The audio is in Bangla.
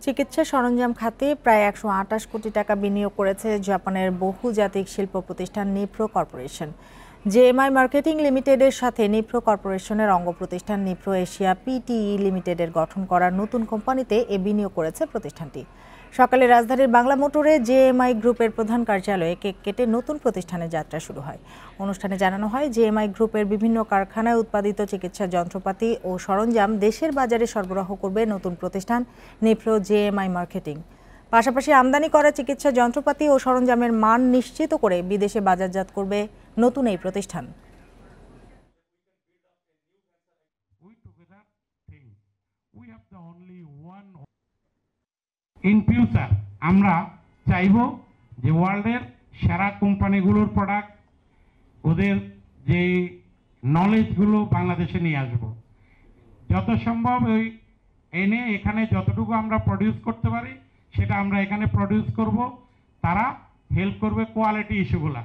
চিকিৎসা সরঞ্জাম খাতে প্রায় ১২৮ কোটি টাকা বিনিয়োগ করেছে জাপানের বহুজাতিক শিল্প প্রতিষ্ঠান নিপ্রো কর্পোরেশন। জেএমআই মার্কেটিং লিমিটেডের সাথে নিপ্রো কর্পোরেশনের অঙ্গ প্রতিষ্ঠান নিপ্রো এশিয়া পিটিই লিমিটেডের গঠন করা নতুন কোম্পানিতে এ বিনিয়োগ করেছে প্রতিষ্ঠানটি। সকালে রাজধানীর বাংলা মোটরে জেএমআই গ্রুপের প্রধান কার্যালয়ে কেক কেটে নতুন প্রতিষ্ঠানের যাত্রা শুরু হয়। অনুষ্ঠানে জানানো হয়, জেএমআই গ্রুপের বিভিন্ন কারখানায় উৎপাদিত চিকিৎসা যন্ত্রপাতি ও সরঞ্জাম দেশের বাজারে সরবরাহ করবে নতুন প্রতিষ্ঠান নিপ্রো জেএমআই মার্কেটিং। পাশাপাশি আমদানি করা চিকিৎসা যন্ত্রপাতি ও সরঞ্জামের মান নিশ্চিত করে বিদেশে বাজারজাত করবে নতুন এই প্রতিষ্ঠান। ইন ফিউচার আমরা চাইব যে ওয়ার্ল্ডের সেরা কোম্পানিগুলোর প্রোডাক্ট, ওদের যে নলেজগুলো বাংলাদেশে নিয়ে আসব, যত সম্ভব ওই এনে এখানে যতটুকু আমরা প্রডিউস করতে পারি সেটা আমরা এখানে প্রডিউস করব। তারা হেল্প করবে কোয়ালিটি ইস্যুগুলা।